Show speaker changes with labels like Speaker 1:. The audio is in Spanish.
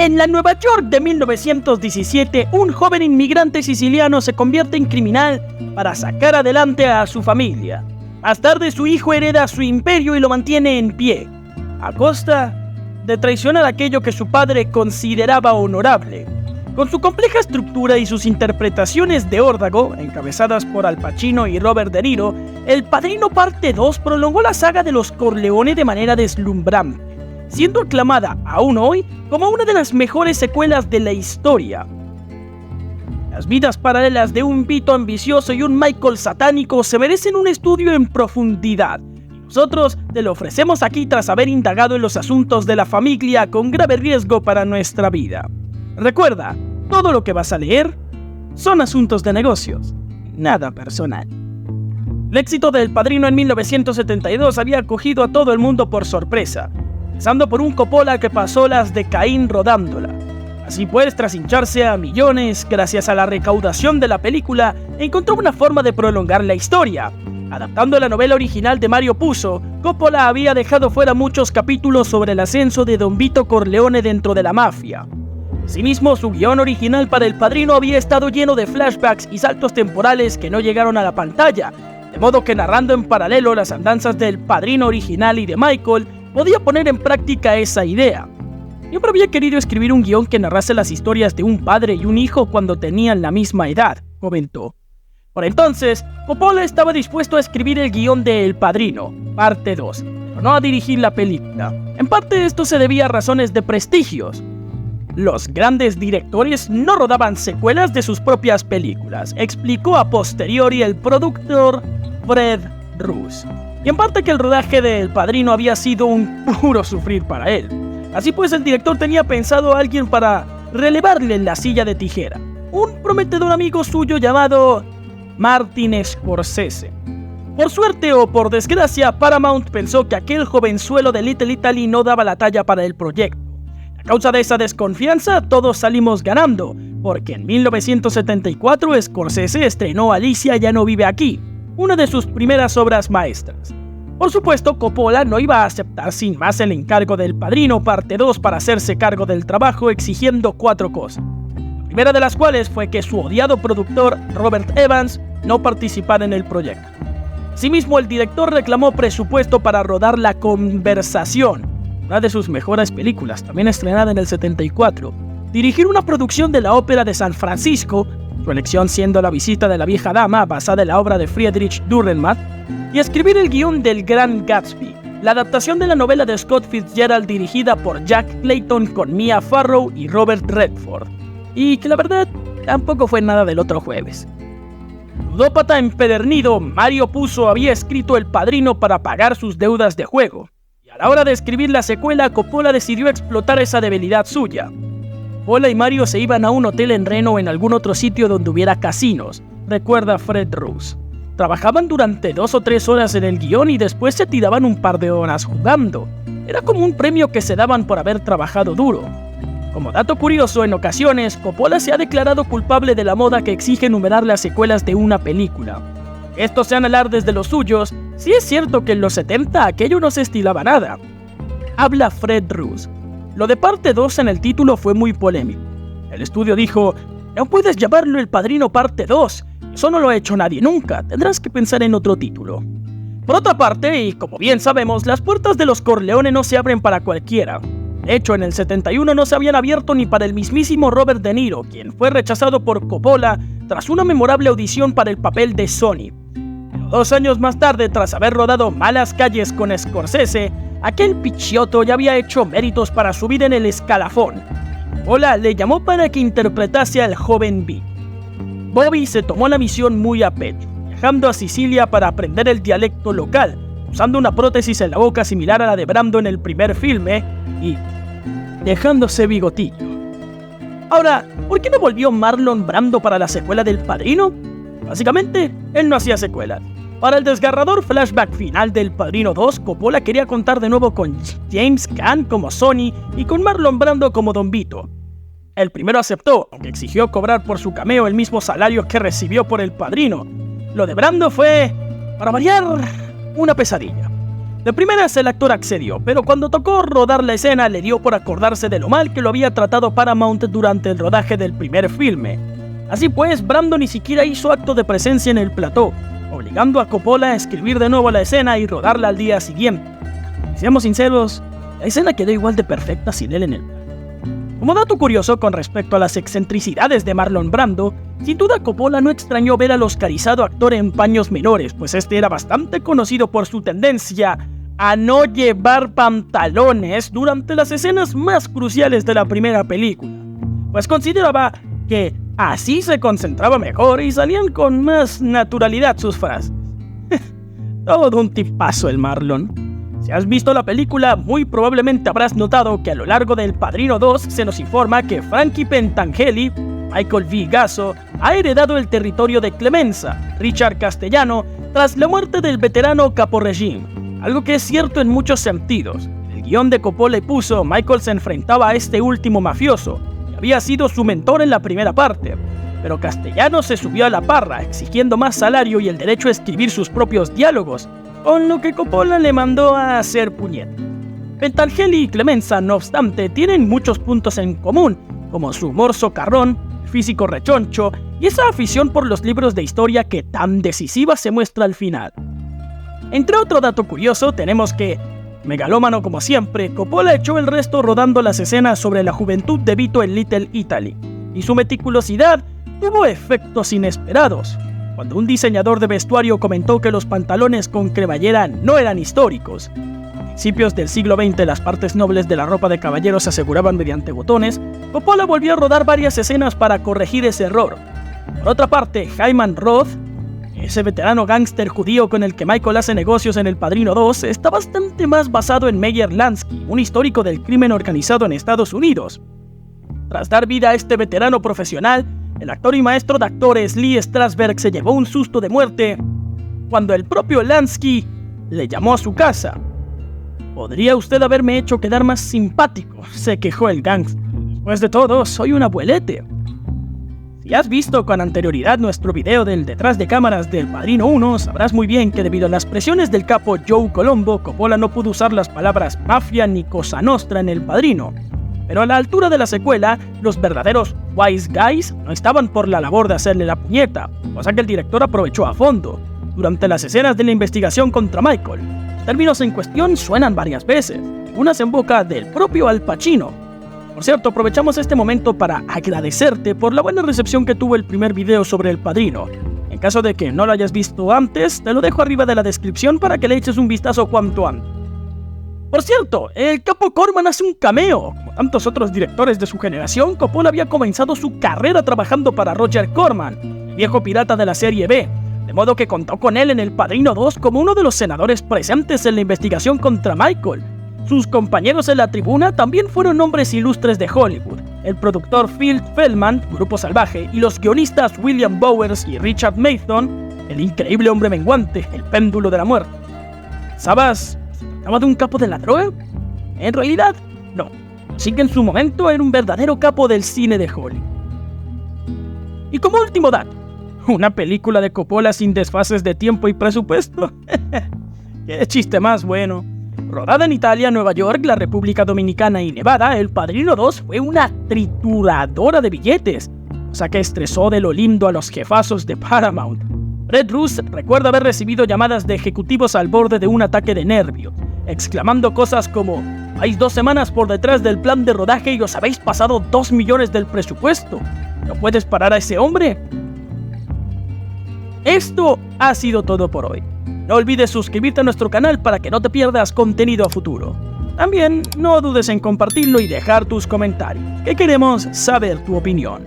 Speaker 1: En la Nueva York de 1917, un joven inmigrante siciliano se convierte en criminal para sacar adelante a su familia. Más tarde, su hijo hereda su imperio y lo mantiene en pie, a costa de traicionar aquello que su padre consideraba honorable. Con su compleja estructura y sus interpretaciones de órdago, encabezadas por Al Pacino y Robert De Niro, El Padrino Parte 2 prolongó la saga de los Corleone de manera deslumbrante, siendo aclamada aún hoy como una de las mejores secuelas de la historia. Las vidas paralelas de un Vito ambicioso y un Michael satánico se merecen un estudio en profundidad. Nosotros te lo ofrecemos aquí tras haber indagado en los asuntos de la familia con grave riesgo para nuestra vida. Recuerda, todo lo que vas a leer son asuntos de negocios, nada personal. El éxito de El Padrino en 1972 había cogido a todo el mundo por sorpresa, empezando por un Coppola que pasó las de Caín rodándola. Así pues, tras hincharse a millones gracias a la recaudación de la película, encontró una forma de prolongar la historia. Adaptando la novela original de Mario Puzo, Coppola había dejado fuera muchos capítulos sobre el ascenso de Don Vito Corleone dentro de la mafia. Asimismo, su guión original para El Padrino había estado lleno de flashbacks y saltos temporales que no llegaron a la pantalla, de modo que narrando en paralelo las andanzas del Padrino original y de Michael, podía poner en práctica esa idea. Siempre había querido escribir un guión que narrase las historias de un padre y un hijo cuando tenían la misma edad, comentó. Por entonces, Coppola estaba dispuesto a escribir el guión de El Padrino, parte 2, pero no a dirigir la película. En parte esto se debía a razones de prestigios. Los grandes directores no rodaban secuelas de sus propias películas, explicó a posteriori el productor Fred Roos. Y en parte que el rodaje de El Padrino había sido un puro sufrir para él. Así pues, el director tenía pensado a alguien para relevarle en la silla de tijera, un prometedor amigo suyo llamado Martin Scorsese. Por suerte o por desgracia, Paramount pensó que aquel jovenzuelo de Little Italy no daba la talla para el proyecto. A causa de esa desconfianza, todos salimos ganando, porque en 1974 Scorsese estrenó Alicia ya no vive aquí, una de sus primeras obras maestras. Por supuesto, Coppola no iba a aceptar sin más el encargo del Padrino parte 2 para hacerse cargo del trabajo, exigiendo 4 cosas. La primera de las cuales fue que su odiado productor, Robert Evans, no participara en el proyecto. Asimismo, el director reclamó presupuesto para rodar La Conversación, una de sus mejores películas, también estrenada en el 74, dirigir una producción de la Ópera de San Francisco, su elección siendo La Visita de la Vieja Dama, basada en la obra de Friedrich Dürrenmatt, y escribir el guión del Gran Gatsby, la adaptación de la novela de Scott Fitzgerald dirigida por Jack Clayton con Mia Farrow y Robert Redford, y que la verdad tampoco fue nada del otro jueves. Ludópata empedernido, Mario Puzo había escrito El Padrino para pagar sus deudas de juego, y a la hora de escribir la secuela, Coppola decidió explotar esa debilidad suya. Coppola y Mario se iban a un hotel en Reno o en algún otro sitio donde hubiera casinos, recuerda Fred Roos. Trabajaban durante 2 o 3 horas en el guión y después se tiraban un par de horas jugando. Era como un premio que se daban por haber trabajado duro. Como dato curioso, en ocasiones, Coppola se ha declarado culpable de la moda que exige numerar las secuelas de una película. Estos sean alardes de los suyos, sí es cierto que en los 70 aquello no se estilaba nada. Habla Fred Roos. Lo de parte 2 en el título fue muy polémico. El estudio dijo, no puedes llamarlo El Padrino parte 2, eso no lo ha hecho nadie nunca, tendrás que pensar en otro título. Por otra parte, y como bien sabemos, las puertas de los Corleone no se abren para cualquiera. De hecho, en el 71 no se habían abierto ni para el mismísimo Robert De Niro, quien fue rechazado por Coppola tras una memorable audición para el papel de Sonny. Pero 2 años más tarde, tras haber rodado Malas Calles con Scorsese, aquel pichiotto ya había hecho méritos para subir en el escalafón. Coppola le llamó para que interpretase al joven Vito. Bobby se tomó la misión muy a pecho, viajando a Sicilia para aprender el dialecto local, usando una prótesis en la boca similar a la de Brando en el primer filme y dejándose bigotillo. Ahora, ¿por qué no volvió Marlon Brando para la secuela del Padrino? Básicamente, él no hacía secuelas. Para el desgarrador flashback final del Padrino 2, Coppola quería contar de nuevo con James Caan como Sonny y con Marlon Brando como Don Vito. El primero aceptó, aunque exigió cobrar por su cameo el mismo salario que recibió por El Padrino. Lo de Brando fue, para variar, una pesadilla. De primeras el actor accedió, pero cuando tocó rodar la escena le dio por acordarse de lo mal que lo había tratado Paramount durante el rodaje del primer filme. Así pues, Brando ni siquiera hizo acto de presencia en el plató, obligando a Coppola a escribir de nuevo la escena y rodarla al día siguiente. Seamos sinceros, la escena quedó igual de perfecta sin él en el plano. Como dato curioso con respecto a las excentricidades de Marlon Brando, sin duda Coppola no extrañó ver al oscarizado actor en paños menores, pues este era bastante conocido por su tendencia a no llevar pantalones durante las escenas más cruciales de la primera película, pues consideraba que así se concentraba mejor y salían con más naturalidad sus frases. Todo un tipazo el Marlon. Si has visto la película, muy probablemente habrás notado que a lo largo del Padrino 2 se nos informa que Frankie Pentangeli, Michael V. Gasso, ha heredado el territorio de Clemenza, Richard Castellano, tras la muerte del veterano Capo Regime, algo que es cierto en muchos sentidos. El guión de Coppola puso, Michael se enfrentaba a este último mafioso, que había sido su mentor en la primera parte, pero Castellano se subió a la parra, exigiendo más salario y el derecho a escribir sus propios diálogos, con lo que Coppola le mandó a hacer puñeta. Pentangeli y Clemenza, no obstante, tienen muchos puntos en común, como su humor socarrón, físico rechoncho y esa afición por los libros de historia que tan decisiva se muestra al final. Entre otro dato curioso, tenemos que, megalómano como siempre, Coppola echó el resto rodando las escenas sobre la juventud de Vito en Little Italy, y su meticulosidad tuvo efectos inesperados. Cuando un diseñador de vestuario comentó que los pantalones con cremallera no eran históricos. A principios del siglo XX las partes nobles de la ropa de caballero se aseguraban mediante botones, Coppola volvió a rodar varias escenas para corregir ese error. Por otra parte, Hyman Roth, ese veterano gángster judío con el que Michael hace negocios en El Padrino 2, está bastante más basado en Meyer Lansky, un histórico del crimen organizado en Estados Unidos. Tras dar vida a este veterano profesional, el actor y maestro de actores Lee Strasberg se llevó un susto de muerte cuando el propio Lansky le llamó a su casa. «Podría usted haberme hecho quedar más simpático», se quejó el gángster. «Después de todo, soy un abuelete». Si has visto con anterioridad nuestro video del detrás de cámaras del Padrino 1, sabrás muy bien que debido a las presiones del capo Joe Colombo, Coppola no pudo usar las palabras mafia ni cosa nostra en El Padrino. Pero a la altura de la secuela, los verdaderos wise guys no estaban por la labor de hacerle la puñeta, cosa que el director aprovechó a fondo. Durante las escenas de la investigación contra Michael, los términos en cuestión suenan varias veces, unas en boca del propio Al Pacino. Por cierto, aprovechamos este momento para agradecerte por la buena recepción que tuvo el primer video sobre El Padrino. En caso de que no lo hayas visto antes, te lo dejo arriba de la descripción para que le eches un vistazo cuanto antes. Por cierto, el capo Corman hace un cameo. Como tantos otros directores de su generación, Coppola había comenzado su carrera trabajando para Roger Corman, el viejo pirata de la serie B, de modo que contó con él en El Padrino 2 como uno de los senadores presentes en la investigación contra Michael. Sus compañeros en la tribuna también fueron hombres ilustres de Hollywood, el productor Phil Feldman, Grupo Salvaje, y los guionistas William Bowers y Richard Mason, el increíble hombre menguante, el péndulo de la muerte. ¿Sabes? ¿Se trataba de un capo de la droga? En realidad, no. Así que en su momento era un verdadero capo del cine de Hollywood. Y como último dato, una película de Coppola sin desfases de tiempo y presupuesto. ¡Qué chiste más bueno! Rodada en Italia, Nueva York, la República Dominicana y Nevada, El Padrino 2 fue una trituradora de billetes, cosa que estresó de lo lindo a los jefazos de Paramount. Red Roos recuerda haber recibido llamadas de ejecutivos al borde de un ataque de nervios, exclamando cosas como: «Vais 2 semanas por detrás del plan de rodaje y os habéis pasado 2 millones del presupuesto. ¿No puedes parar a ese hombre?». Esto ha sido todo por hoy. No olvides suscribirte a nuestro canal para que no te pierdas contenido a futuro. También no dudes en compartirlo y dejar tus comentarios, que queremos saber tu opinión.